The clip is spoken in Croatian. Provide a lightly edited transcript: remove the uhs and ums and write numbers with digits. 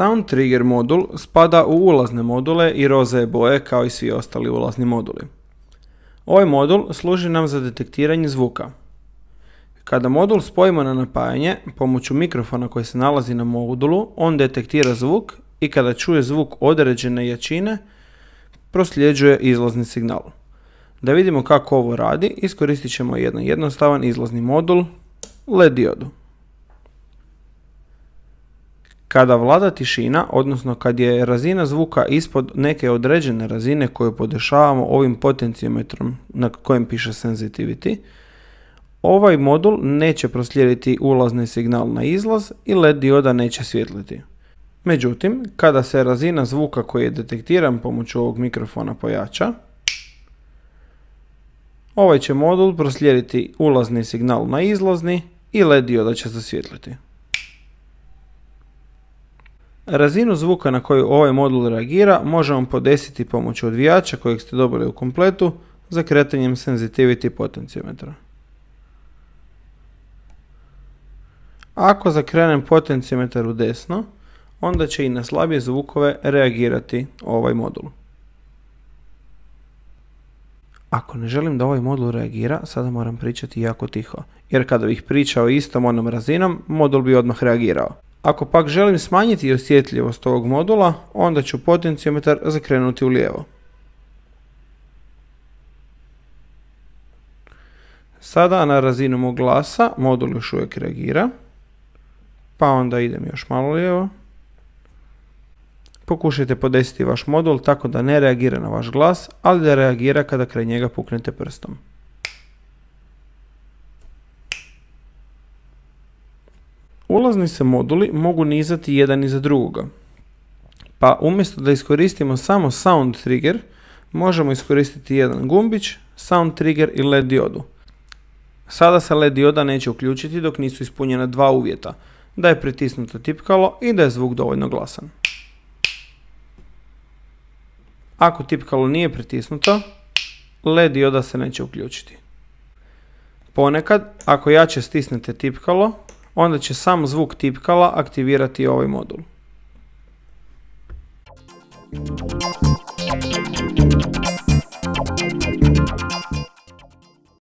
Sound Trigger modul spada u ulazne module i roze boje kao i svi ostali ulazni moduli. Ovaj modul služi nam za detektiranje zvuka. Kada modul spojimo na napajanje, pomoću mikrofona koji se nalazi na modulu, on detektira zvuk i kada čuje zvuk određene jačine, prosljeđuje izlazni signal. Da vidimo kako ovo radi, iskoristit ćemo jedan jednostavan izlazni modul, LED diodu. Kada vlada tišina, odnosno kad je razina zvuka ispod neke određene razine koju podešavamo ovim potenciometrom na kojem piše sensitivity, ovaj modul neće proslijediti ulazni signal na izlaz i LED dioda neće svjetliti. Međutim, kada se razina zvuka koji je detektiran pomoću ovog mikrofona pojača, ovaj će modul proslijediti ulazni signal na izlazni i LED dioda će zasvjetliti. Razinu zvuka na koju ovaj modul reagira možemo podesiti pomoću odvijača kojeg ste dobili u kompletu za kretanjem sensitivity potenciometra. Ako zakrenem potenciometar u desno, onda će i na slabije zvukove reagirati ovaj modul. Ako ne želim da ovaj modul reagira, sada moram pričati jako tiho, jer kada bih pričao istom onom razinom, modul bi odmah reagirao. Ako pak želim smanjiti osjetljivost ovog modula, onda ću potenciometar zakrenuti u lijevo. Sada na razinu mog glasa modul još uvijek reagira, pa onda idem još malo lijevo. Pokušajte podesiti vaš modul tako da ne reagira na vaš glas, ali da reagira kada kraj njega puknete prstom. Ulazni se moduli mogu nizati jedan iza drugoga, pa umjesto da iskoristimo samo Sound Trigger, možemo iskoristiti jedan gumbić, Sound Trigger i LED diodu. Sada se LED dioda neće uključiti dok nisu ispunjena dva uvjeta, da je pritisnuto tipkalo i da je zvuk dovoljno glasan. Ako tipkalo nije pritisnuto, LED dioda se neće uključiti. Ponekad, ako jače stisnete tipkalo, onda će sam zvuk tipkala aktivirati ovaj modul.